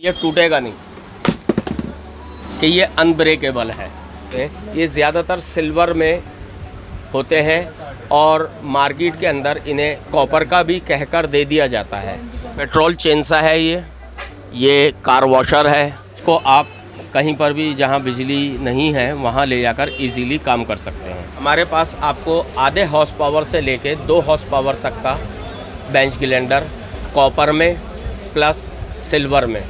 ये टूटेगा नहीं कि ये अनब्रेकेबल है। ये ज़्यादातर सिल्वर में होते हैं और मार्केट के अंदर इन्हें कॉपर का भी कहकर दे दिया जाता है। पेट्रोल चेंसा है, ये कार वॉशर है। इसको आप कहीं पर भी जहां बिजली नहीं है वहां ले जाकर इजीली काम कर सकते हैं। हमारे पास आपको आधे हॉर्स पावर से लेके 2 हॉर्स पावर तक का बेंच ग्राइंडर कॉपर में प्लस सिल्वर में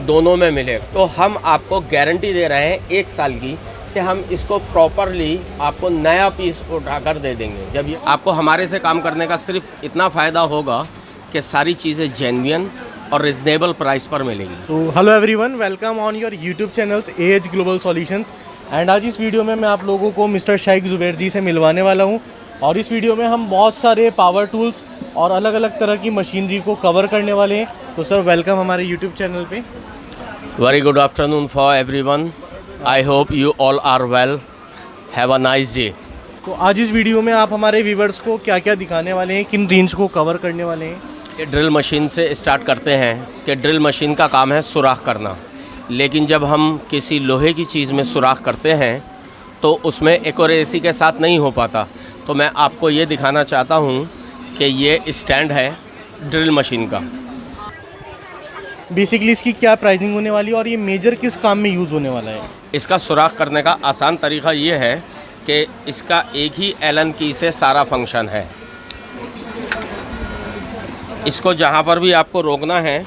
दोनों में मिलेगा। तो हम आपको गारंटी दे रहे हैं 1 साल की कि हम इसको प्रॉपरली आपको नया पीस उठाकर दे देंगे। जब ये आपको हमारे से काम करने का सिर्फ इतना फ़ायदा होगा कि सारी चीज़ें जेन्युइन और रिजनेबल प्राइस पर मिलेगी। तो hello everyone, welcome on your YouTube channels as global solutions. And आज इस वीडियो में मैं आप लोगों को मिस्टर शेख जुबैर जी से मिलवाने वाला हूं। और इस वीडियो में हम बहुत सारे पावर टूल्स और अलग अलग तरह की मशीनरी को कवर करने वाले हैं। तो सर वेलकम हमारे यूट्यूब चैनल पे। Very good afternoon for everyone. I hope you all are well. Have a nice day. तो आज इस वीडियो में आप हमारे व्यूवर्स को क्या क्या दिखाने वाले हैं, किन रेंज को कवर करने वाले हैं? ये ड्रिल मशीन से स्टार्ट करते हैं कि ड्रिल मशीन का काम है सुराख करना, लेकिन जब हम किसी लोहे की चीज़ में सुराख करते हैं तो उसमें एक्यूरेसी के साथ नहीं हो पाता। तो मैं आपको ये दिखाना चाहता हूँ कि ये स्टैंड है ड्रिल मशीन का। बेसिकली इसकी क्या प्राइसिंग होने वाली है और ये मेजर किस काम में यूज़ होने वाला है? इसका सुराख करने का आसान तरीका ये है कि इसका एक ही एलन की से सारा फंक्शन है। इसको जहाँ पर भी आपको रोकना है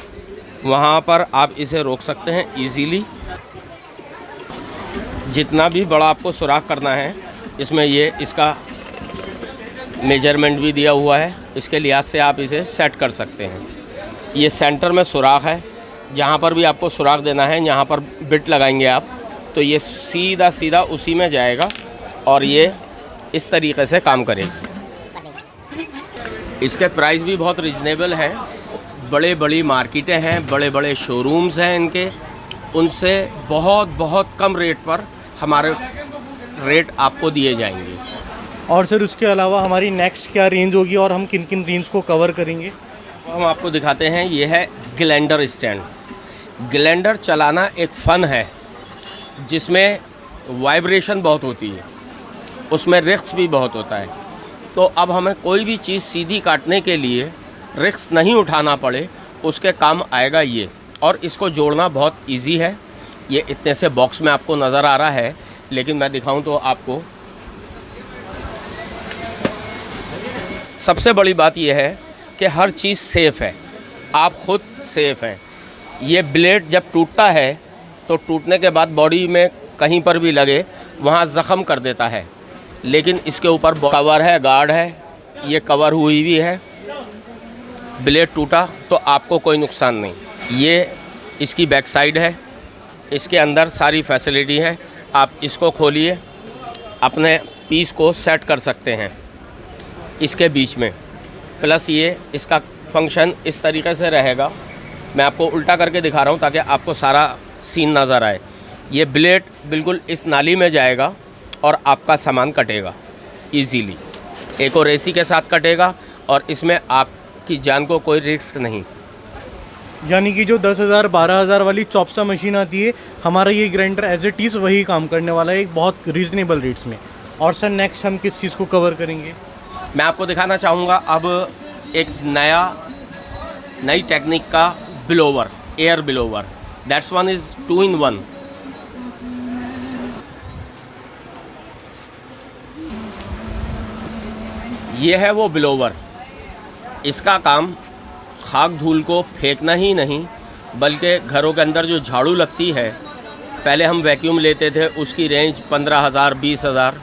वहाँ पर आप इसे रोक सकते हैं इजीली। जितना भी बड़ा आपको सुराख करना है इसमें ये इसका मेजरमेंट भी दिया हुआ है, इसके लिहाज से आप इसे सेट कर सकते हैं। ये सेंटर में सुराख है, जहाँ पर भी आपको सुराख देना है यहाँ पर बिट लगाएंगे आप तो ये सीधा सीधा उसी में जाएगा और ये इस तरीके से काम करेगी। इसके प्राइस भी बहुत रिजनेबल हैं। बड़े बड़ी मार्केटें हैं, बड़े बड़े शोरूम्स हैं इनके, उनसे बहुत बहुत कम रेट पर हमारे रेट आपको दिए जाएंगे। और सर उसके अलावा हमारी नेक्स्ट क्या रेंज होगी और हम किन किन रेंज को कवर करेंगे? हम आपको दिखाते हैं। ये है ग्राइंडर स्टैंड। ग्राइंडर चलाना एक फ़न है जिसमें वाइब्रेशन बहुत होती है, उसमें रिस्क भी बहुत होता है। तो अब हमें कोई भी चीज़ सीधी काटने के लिए रिस्क नहीं उठाना पड़े, उसके काम आएगा ये। और इसको जोड़ना बहुत इजी है। ये इतने से बॉक्स में आपको नज़र आ रहा है, लेकिन मैं दिखाऊं तो आपको सबसे बड़ी बात यह है कि हर चीज़ सेफ़ है, आप ख़ुद सेफ़ हैं। ये ब्लेड जब टूटता है तो टूटने के बाद बॉडी में कहीं पर भी लगे वहाँ ज़ख़म कर देता है, लेकिन इसके ऊपर कवर है, गार्ड है, ये कवर हुई भी है। ब्लेड टूटा तो आपको कोई नुकसान नहीं। ये इसकी बैक साइड है, इसके अंदर सारी फैसिलिटी है। आप इसको खोलिए, अपने पीस को सेट कर सकते हैं इसके बीच में। प्लस ये इसका फंक्शन इस तरीके से रहेगा, मैं आपको उल्टा करके दिखा रहा हूँ ताकि आपको सारा सीन नज़र आए। ये ब्लेड बिल्कुल इस नाली में जाएगा और आपका सामान कटेगा इजीली, एक्यूरेसी के साथ कटेगा और इसमें आपकी जान को कोई रिस्क नहीं। यानी कि जो 10,000 12,000 वाली चॉप्सा मशीन आती है, हमारा ये ग्राइंडर एज इट इज़ वही काम करने वाला है, एक बहुत रीज़नेबल रेट्स में। और सर नेक्स्ट हम किस चीज़ को कवर करेंगे? मैं आपको दिखाना चाहूँगा अब एक नई टेक्निक का blower, air blower. That's one is 2 in 1। ये है वो ब्लोवर। इसका काम खाक धूल को फेंकना ही नहीं, बल्कि घरों के अंदर जो झाड़ू लगती है, पहले हम वैक्यूम लेते थे, उसकी रेंज 15,000 20,000,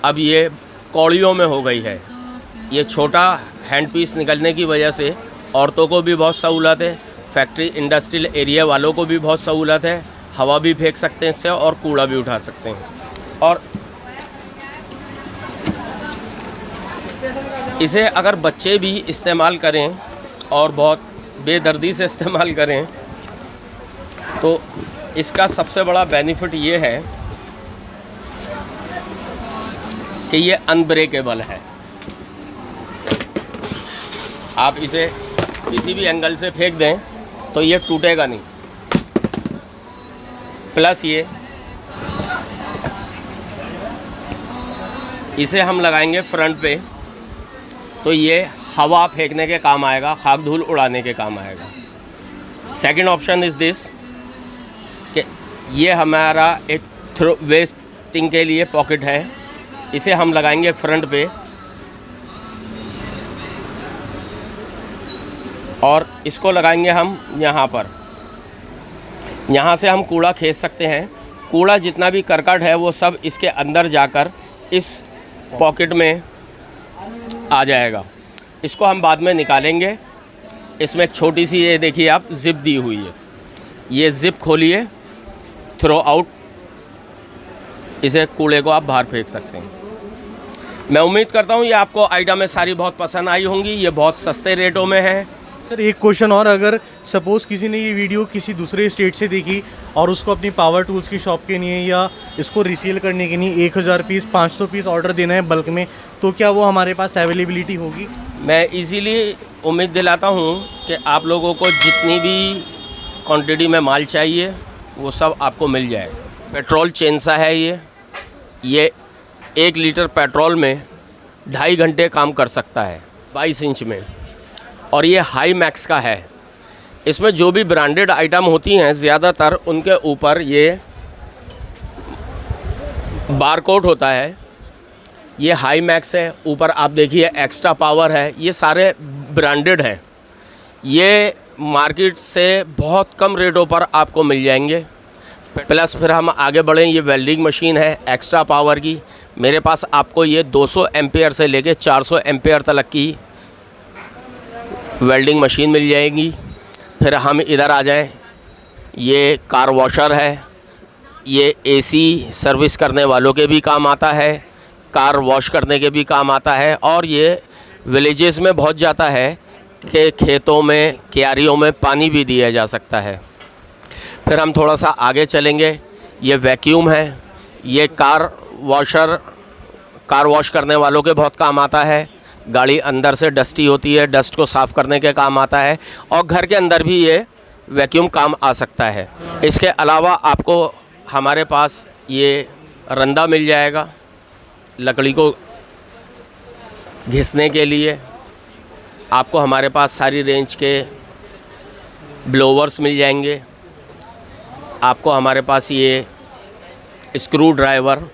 अब ये कौड़ियों में हो गई है। ये छोटा हैंड पीस निकलने की वजह से औरतों को भी बहुत सहूलत है, फैक्ट्री इंडस्ट्रियल एरिया वालों को भी बहुत सहूलत है। हवा भी फेंक सकते हैं इससे और कूड़ा भी उठा सकते हैं। और इसे अगर बच्चे भी इस्तेमाल करें और बहुत बेदर्दी से इस्तेमाल करें तो इसका सबसे बड़ा बेनिफिट ये है कि ये अनब्रेकेबल है। आप इसे किसी भी एंगल से फेंक दें तो ये टूटेगा नहीं। प्लस ये इसे हम लगाएंगे फ्रंट पे, तो ये हवा फेंकने के काम आएगा, खाक धूल उड़ाने के काम आएगा। सेकंड ऑप्शन इज़ दिस कि ये हमारा एक थ्रो वेस्टिंग के लिए पॉकेट है, इसे हम लगाएंगे फ्रंट पे और इसको लगाएंगे हम यहाँ पर। यहाँ से हम कूड़ा खींच सकते हैं। कूड़ा जितना भी करकट है वो सब इसके अंदर जाकर इस पॉकेट में आ जाएगा। इसको हम बाद में निकालेंगे। इसमें एक छोटी सी ये देखिए आप ज़िप दी हुई है, ये ज़िप खोलिए, थ्रो आउट, इसे कूड़े को आप बाहर फेंक सकते हैं। मैं उम्मीद करता हूँ ये आपको आइटमें सारी बहुत पसंद आई होंगी। ये बहुत सस्ते रेटों में है। सर एक क्वेश्चन और, अगर सपोज़ किसी ने ये वीडियो किसी दूसरे स्टेट से देखी और उसको अपनी पावर टूल्स की शॉप के लिए या इसको रिसेल करने के लिए 1000 पीस 500 पीस ऑर्डर देना है बल्क में, तो क्या वो हमारे पास अवेलेबिलिटी होगी? मैं इजीली उम्मीद दिलाता हूँ कि आप लोगों को जितनी भी क्वांटिटी में माल चाहिए वो सब आपको मिल जाए। पेट्रोल चेंसा है ये 1 लीटर पेट्रोल में 2.5 घंटे काम कर सकता है 22 इंच में, और ये हाई मैक्स का है। इसमें जो भी ब्रांडेड आइटम होती हैं ज़्यादातर उनके ऊपर ये बारकोड होता है। ये हाई मैक्स है, ऊपर आप देखिए एक्स्ट्रा पावर है, ये सारे ब्रांडेड हैं। ये मार्केट से बहुत कम रेटों पर आपको मिल जाएंगे। प्लस फिर हम आगे बढ़ें, ये वेल्डिंग मशीन है एक्स्ट्रा पावर की। मेरे पास आपको ये 200 एम्पेयर से लेके 400 एम्पेयर तक की वेल्डिंग मशीन मिल जाएगी। फिर हम इधर आ जाएं, ये कार वॉशर है, ये एसी सर्विस करने वालों के भी काम आता है, कार वॉश करने के भी काम आता है, और ये विलेजेस में बहुत जाता है कि खेतों में क्यारियों में पानी भी दिया जा सकता है। फिर हम थोड़ा सा आगे चलेंगे, ये वैक्यूम है, ये कार वॉश करने वालों के बहुत काम आता है। गाड़ी अंदर से डस्टी होती है, डस्ट को साफ़ करने के काम आता है, और घर के अंदर भी ये वैक्यूम काम आ सकता है। इसके अलावा आपको हमारे पास ये रंदा मिल जाएगा लकड़ी को घिसने के लिए। आपको हमारे पास सारी रेंज के ब्लोवर्स मिल जाएंगे। आपको हमारे पास ये स्क्रू ड्राइवर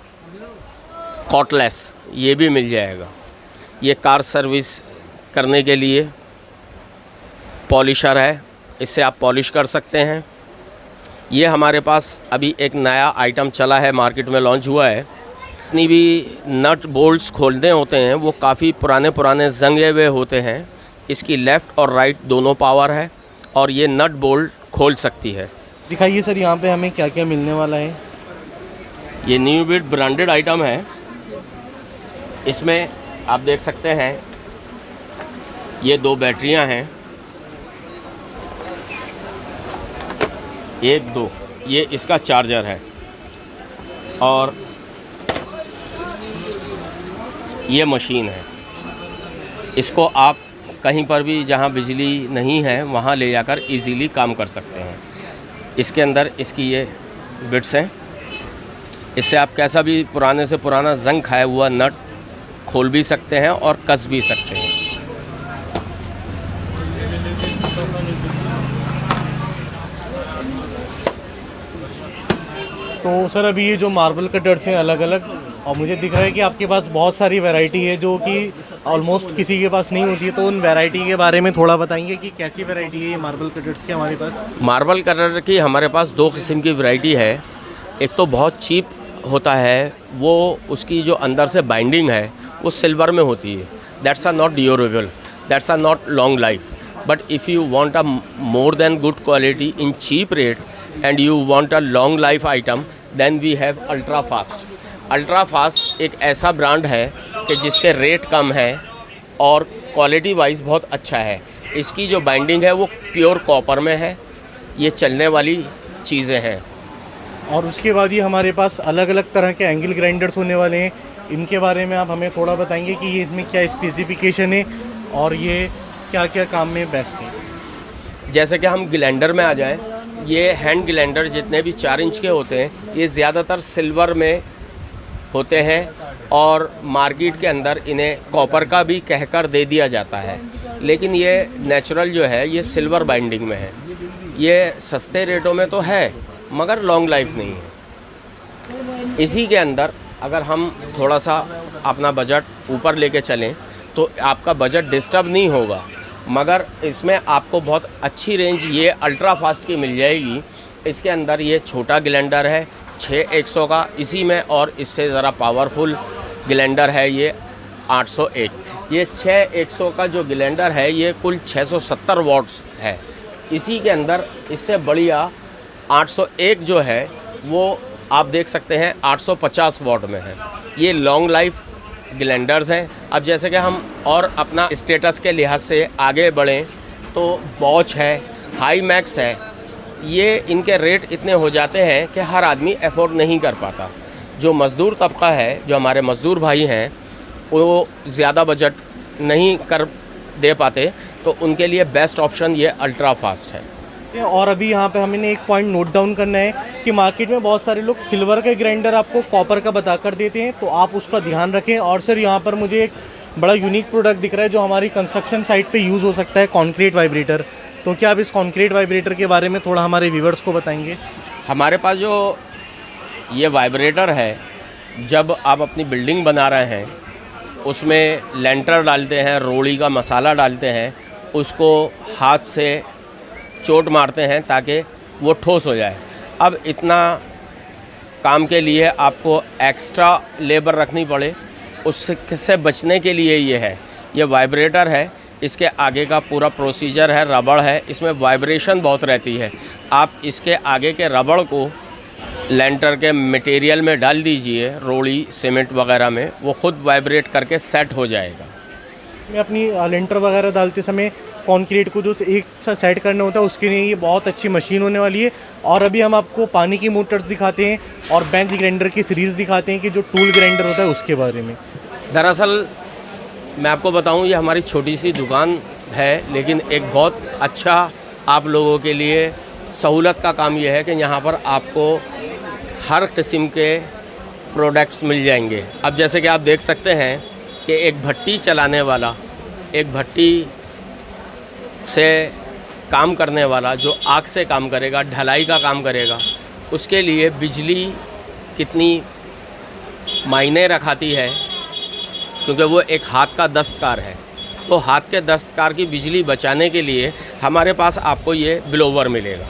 कॉटलेस ये भी मिल जाएगा। ये कार सर्विस करने के लिए पॉलिशर है, इससे आप पॉलिश कर सकते हैं। ये हमारे पास अभी एक नया आइटम चला है, मार्केट में लॉन्च हुआ है। जितनी भी नट बोल्ट्स खोलने होते हैं वो काफ़ी पुराने जंगे हुए होते हैं। इसकी लेफ़्ट और राइट दोनों पावर है और ये नट बोल्ट खोल सकती है। दिखाइए सर यहाँ पे हमें क्या क्या मिलने वाला है। ये न्यू बिट ब्रांडेड आइटम है। इसमें आप देख सकते हैं ये 2 बैटरियां हैं, 1 2, ये इसका चार्जर है, और ये मशीन है। इसको आप कहीं पर भी जहां बिजली नहीं है वहां ले जाकर इजीली काम कर सकते हैं। इसके अंदर इसकी ये बिट्स हैं, इससे आप कैसा भी पुराने से पुराना जंग खाया हुआ नट खोल भी सकते हैं और कस भी सकते हैं। तो सर अभी ये जो मार्बल कटर्स हैं अलग अलग, और मुझे दिख रहा है कि आपके पास बहुत सारी वैरायटी है जो कि ऑलमोस्ट किसी के पास नहीं होती है, तो उन वैरायटी के बारे में थोड़ा बताएंगे कि कैसी वैरायटी है ये मार्बल कटर्स की हमारे पास? मार्बल कटर की हमारे पास 2 किस्म की वैरायटी है। एक तो बहुत चीप होता है, वो उसकी जो अंदर से बाइंडिंग है वो सिल्वर में होती है। That's are not durable, that's are not long life. But if you want a more then good quality in cheap rate and you want a long life item, then we have ultra fast. Ultra fast एक ऐसा brand है कि जिसके rate कम है और quality wise बहुत अच्छा है। इसकी जो बाइंडिंग है वो प्योर कॉपर में है, ये चलने वाली चीज़ें हैं। और उसके बाद ये हमारे पास अलग अलग तरह के एंगल ग्राइंडर्स होने वाले हैं, इनके बारे में आप हमें थोड़ा बताएंगे कि ये इसमें क्या स्पेसिफिकेशन है और ये क्या क्या काम में बेस्ट है? जैसे कि हम ग्राइंडर में आ जाएं, ये हैंड ग्राइंडर जितने भी 4 इंच के होते हैं, ये ज़्यादातर सिल्वर में होते हैं और मार्केट के अंदर इन्हें कॉपर का भी कहकर दे दिया जाता है, लेकिन ये नेचुरल जो है ये सिल्वर बाइंडिंग में है। ये सस्ते रेटों में तो है मगर लॉन्ग लाइफ नहीं है। इसी के अंदर अगर हम थोड़ा सा अपना बजट ऊपर लेके चलें तो आपका बजट डिस्टर्ब नहीं होगा, मगर इसमें आपको बहुत अच्छी रेंज ये अल्ट्रा फास्ट की मिल जाएगी। इसके अंदर ये छोटा ग्राइंडर है 6100 का इसी में, और इससे ज़रा पावरफुल ग्राइंडर है ये 801। ये 6100 का जो ग्राइंडर है ये कुल 670 वॉट्स है। इसी के अंदर इससे बढ़िया 801 जो है वो आप देख सकते हैं 850 वॉट में है। ये लॉन्ग लाइफ ग्राइंडर्स हैं। अब जैसे कि हम और अपना स्टेटस के लिहाज से आगे बढ़ें तो बॉच है, हाई मैक्स है, ये इनके रेट इतने हो जाते हैं कि हर आदमी अफोर्ड नहीं कर पाता। जो मज़दूर तबका है, जो हमारे मज़दूर भाई हैं, वो ज़्यादा बजट नहीं कर दे पाते, तो उनके लिए बेस्ट ऑप्शन ये अल्ट्रा फास्ट है। और अभी यहाँ पे हमें एक पॉइंट नोट डाउन करना है कि मार्केट में बहुत सारे लोग सिल्वर के ग्राइंडर आपको कॉपर का बता कर देते हैं, तो आप उसका ध्यान रखें। और सर यहाँ पर मुझे एक बड़ा यूनिक प्रोडक्ट दिख रहा है जो हमारी कंस्ट्रक्शन साइट पे यूज़ हो सकता है, कॉन्क्रीट वाइब्रेटर। तो क्या आप इस कॉन्क्रीट वाइब्रेटर के बारे में थोड़ा हमारे व्यूवर्स को बताएंगे? हमारे पास जो ये वाइब्रेटर है, जब आप अपनी बिल्डिंग बना रहे हैं उसमें लेंटर डालते हैं, रोड़ी का मसाला डालते हैं, उसको हाथ से चोट मारते हैं ताकि वो ठोस हो जाए। अब इतना काम के लिए आपको एक्स्ट्रा लेबर रखनी पड़े, उससे बचने के लिए ये है। ये वाइब्रेटर है, इसके आगे का पूरा प्रोसीजर है, रबड़ है, इसमें वाइब्रेशन बहुत रहती है। आप इसके आगे के रबड़ को लेंटर के मटेरियल में डाल दीजिए, रोड़ी सीमेंट वगैरह में, वो खुद वाइब्रेट करके सेट हो जाएगा। मैं अपनी लेंटर वगैरह डालते समय कंक्रीट को जो एक सा सेट करना होता है उसके लिए ये बहुत अच्छी मशीन होने वाली है। और अभी हम आपको पानी की मोटर्स दिखाते हैं और बेंच ग्राइंडर की सीरीज़ दिखाते हैं कि जो टूल ग्राइंडर होता है उसके बारे में। दरअसल मैं आपको बताऊं, ये हमारी छोटी सी दुकान है, लेकिन एक बहुत अच्छा आप लोगों के लिए सहूलत का काम ये है कि यहाँ पर आपको हर किस्म के प्रोडक्ट्स मिल जाएंगे। अब जैसे कि आप देख सकते हैं कि एक भट्टी चलाने वाला, एक भट्टी से काम करने वाला जो आग से काम करेगा, ढलाई का काम करेगा, उसके लिए बिजली कितनी मायने रखाती है, क्योंकि वो एक हाथ का दस्तकार है। तो हाथ के दस्तकार की बिजली बचाने के लिए हमारे पास आपको ये ब्लोवर मिलेगा।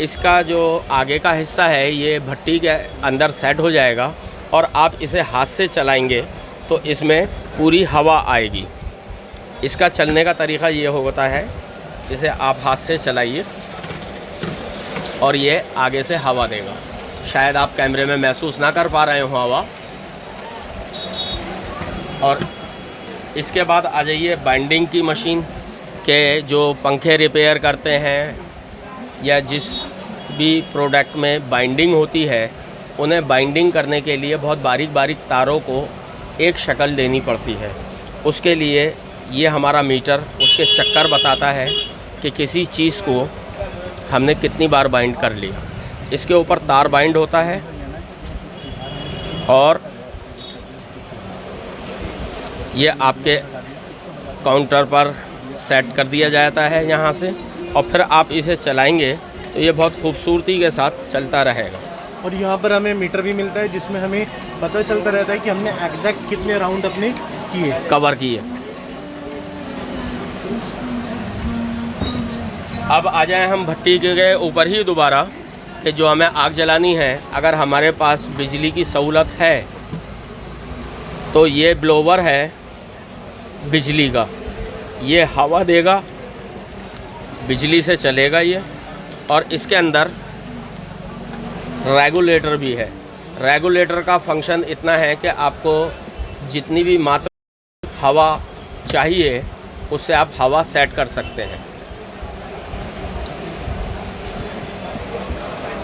इसका जो आगे का हिस्सा है ये भट्टी के अंदर सेट हो जाएगा और आप इसे हाथ से चलाएंगे तो इसमें पूरी हवा आएगी। इसका चलने का तरीका ये होता है, इसे आप हाथ से चलाइए और ये आगे से हवा देगा। शायद आप कैमरे में महसूस ना कर पा रहे हो हवा। और इसके बाद आ जाइए बाइंडिंग की मशीन के, जो पंखे रिपेयर करते हैं या जिस भी प्रोडक्ट में बाइंडिंग होती है, उन्हें बाइंडिंग करने के लिए बहुत बारीक बारीक तारों को एक शक्ल देनी पड़ती है। उसके लिए ये हमारा मीटर उसके चक्कर बताता है कि किसी चीज़ को हमने कितनी बार बाइंड कर ली। इसके ऊपर तार बाइंड होता है और ये आपके काउंटर पर सेट कर दिया जाता है यहाँ से, और फिर आप इसे चलाएंगे तो ये बहुत खूबसूरती के साथ चलता रहेगा। और यहाँ पर हमें मीटर भी मिलता है जिसमें हमें पता चलता रहता है कि हमने एग्जैक्ट कितने राउंड अपने किए, कवर किए। अब आ जाएं हम भट्टी के ऊपर ही दोबारा कि जो हमें आग जलानी है, अगर हमारे पास बिजली की सहूलत है तो ये ब्लोवर है बिजली का, ये हवा देगा, बिजली से चलेगा ये। और इसके अंदर रेगुलेटर भी है। रेगुलेटर का फंक्शन इतना है कि आपको जितनी भी मात्रा हवा चाहिए उससे आप हवा सेट कर सकते हैं।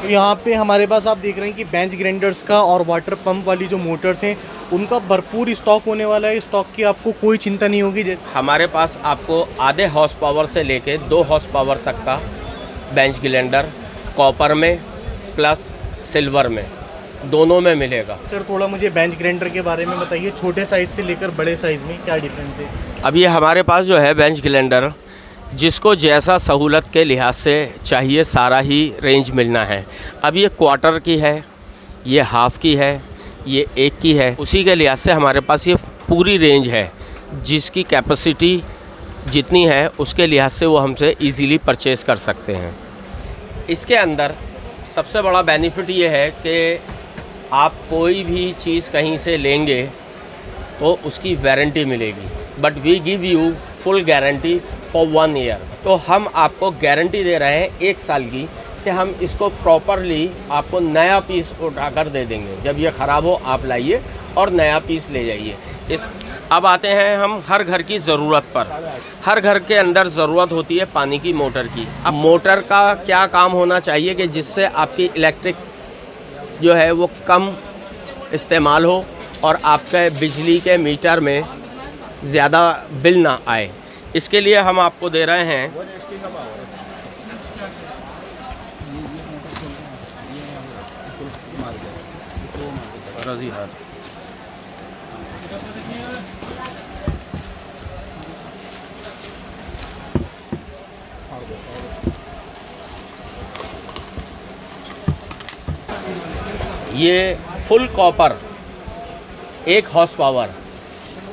यहाँ पे हमारे पास आप देख रहे हैं कि बेंच ग्राइंडर्स का और वाटर पंप वाली जो मोटर्स हैं उनका भरपूर स्टॉक होने वाला है। स्टॉक की आपको कोई चिंता नहीं होगी। हमारे पास आपको आधे हॉर्स पावर से लेके 2 हॉर्स पावर तक का बेंच ग्राइंडर कॉपर में प्लस सिल्वर में, दोनों में मिलेगा। सर थोड़ा मुझे बेंच ग्राइंडर के बारे में बताइए, छोटे साइज़ से लेकर बड़े साइज़ में क्या डिफरेंस है? अब ये हमारे पास जो है बेंच ग्राइंडर, जिसको जैसा सहूलत के लिहाज से चाहिए सारा ही रेंज मिलना है। अब ये क्वार्टर की है, ये हाफ़ की है, ये 1 की है, उसी के लिहाज से हमारे पास ये पूरी रेंज है। जिसकी कैपेसिटी जितनी है उसके लिहाज से वो हमसे इजीली परचेज़ कर सकते हैं। इसके अंदर सबसे बड़ा बेनिफिट ये है कि आप कोई भी चीज़ कहीं से लेंगे तो उसकी वारंटी मिलेगी, but we give you full guarantee for 1 year. तो हम आपको गारंटी दे रहे हैं 1 साल की कि हम इसको प्रॉपरली आपको नया पीस उठाकर दे देंगे। जब ये ख़राब हो आप लाइए और नया पीस ले जाइए। अब आते हैं हम हर घर की ज़रूरत पर। हर घर के अंदर ज़रूरत होती है पानी की मोटर की। अब मोटर का क्या काम होना चाहिए कि जिससे आपकी इलेक्ट्रिक जो है वो कम इस्तेमाल हो और आपके बिजली के मीटर में ज़्यादा बिल ना आए। इसके लिए हम आपको दे रहे हैं ये फुल कॉपर 1 हॉर्स पावर।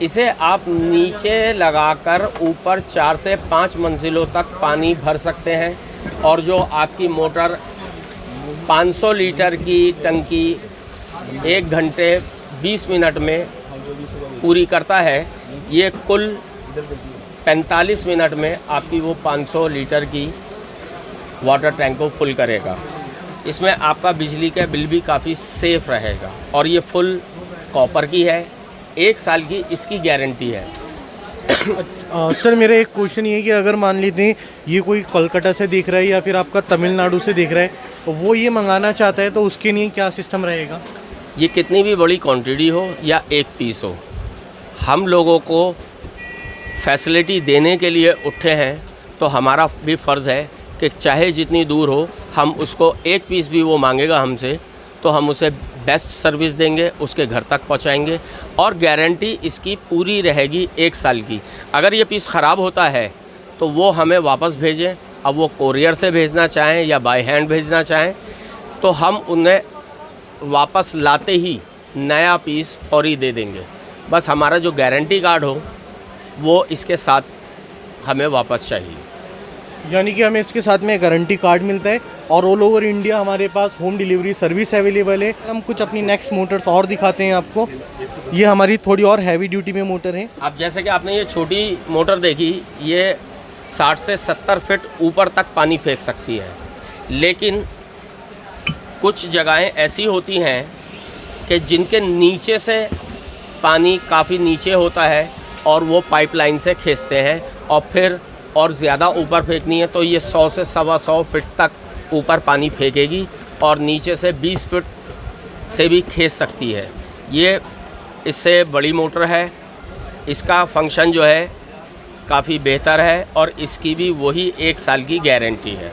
इसे आप नीचे लगाकर ऊपर 4 से 5 मंजिलों तक पानी भर सकते हैं और जो आपकी मोटर 500 लीटर की टंकी 1 घंटे 20 मिनट में पूरी करता है, ये कुल 45 मिनट में आपकी वो 500 लीटर की वाटर टैंक को फुल करेगा। इसमें आपका बिजली का बिल भी काफ़ी सेफ़ रहेगा और ये फुल कॉपर की है। 1 साल की इसकी गारंटी है। सर मेरा एक क्वेश्चन ये है कि अगर मान लेते हैं ये कोई कोलकाता से देख रहा है या फिर आपका तमिलनाडु से देख रहा है, तो वो ये मंगाना चाहता है तो उसके लिए क्या सिस्टम रहेगा? ये कितनी भी बड़ी क्वांटिटी हो या 1 पीस हो, हम लोगों को फैसिलिटी देने के लिए उठे हैं, तो हमारा भी फ़र्ज़ है कि चाहे जितनी दूर हो हम उसको 1 पीस भी वो मांगेगा हमसे तो हम उसे बेस्ट सर्विस देंगे, उसके घर तक पहुंचाएंगे और गारंटी इसकी पूरी रहेगी 1 साल की। अगर ये पीस ख़राब होता है तो वो हमें वापस भेजें। अब वो कोरियर से भेजना चाहें या बाय हैंड भेजना चाहें तो हम उन्हें वापस लाते ही नया पीस फौरी दे देंगे। बस हमारा जो गारंटी कार्ड हो वो इसके साथ हमें वापस चाहिए। यानी कि हमें इसके साथ में गारंटी कार्ड मिलता है और ऑल ओवर इंडिया हमारे पास होम डिलीवरी सर्विस अवेलेबल है। हम कुछ अपनी नेक्स्ट मोटर्स और दिखाते हैं आपको। ये हमारी थोड़ी और हैवी ड्यूटी में मोटर है। अब जैसे कि आपने ये छोटी मोटर देखी, ये 60 से 70 फीट ऊपर तक पानी फेंक सकती है, लेकिन कुछ जगहें ऐसी होती हैं कि जिनके नीचे से पानी काफ़ी नीचे होता है और वो पाइपलाइन से खींचते हैं और फिर और ज़्यादा ऊपर फेंकनी है तो ये 100 से 125 फीट तक ऊपर पानी फेंकेगी और नीचे से 20 फीट से भी खींच सकती है। ये इससे बड़ी मोटर है, इसका फंक्शन जो है काफ़ी बेहतर है और इसकी भी वही 1 साल की गारंटी है।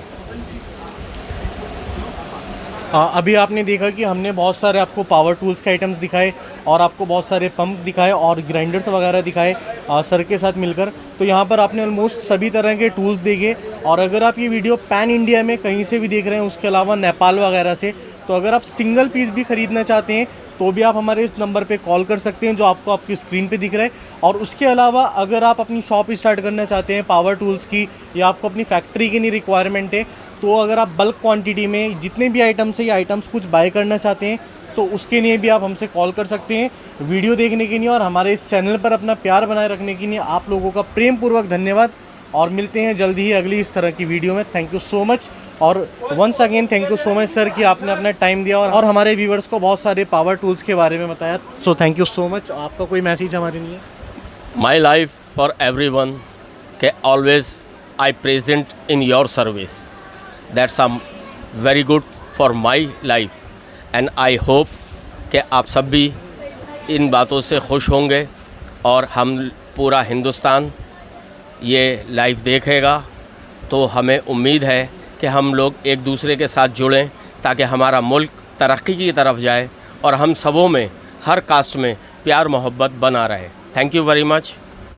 अभी आपने देखा कि हमने बहुत सारे आपको पावर टूल्स के आइटम्स दिखाए और आपको बहुत सारे पंप दिखाए और ग्राइंडर्स वगैरह दिखाए सर के साथ मिलकर। तो यहाँ पर आपने ऑलमोस्ट सभी तरह के टूल्स देखे। और अगर आप ये वीडियो पैन इंडिया में कहीं से भी देख रहे हैं, उसके अलावा नेपाल वगैरह से, तो अगर आप सिंगल पीस भी ख़रीदना चाहते हैं तो भी आप हमारे इस नंबर पे कॉल कर सकते हैं जो आपको आपकी स्क्रीन पे दिख रहा है। और उसके अलावा अगर आप अपनी शॉप स्टार्ट करना चाहते हैं पावर टूल्स की या आपको अपनी फैक्ट्री की नहीं रिक्वायरमेंट है, तो अगर आप बल्क क्वांटिटी में जितने भी आइटम्स है ये आइटम्स कुछ बाय करना चाहते हैं तो उसके लिए भी आप हमसे कॉल कर सकते हैं। वीडियो देखने के लिए और हमारे इस चैनल पर अपना प्यार बनाए रखने के लिए आप लोगों का प्रेम पूर्वक धन्यवाद और मिलते हैं जल्दी ही अगली इस तरह की वीडियो में। थैंक यू सो मच और once again thank you so much sir कि आपने अपना टाइम दिया और हमारे व्यूवर्स को बहुत सारे पावर टूल्स के बारे में बताया। So thank you so much. आपका कोई मैसेज हमारे लिए? माई लाइफ फॉर एवरीवन के always I present in your service. That's very good for my life and I hope कि आप सब भी इन बातों से खुश होंगे और हम पूरा हिंदुस्तान ये लाइव देखेगा। तो हमें उम्मीद है कि हम लोग एक दूसरे के साथ जुड़ें ताकि हमारा मुल्क तरक्की की तरफ जाए और हम सबों में, हर कास्ट में प्यार मोहब्बत बना रहे। Thank you very much.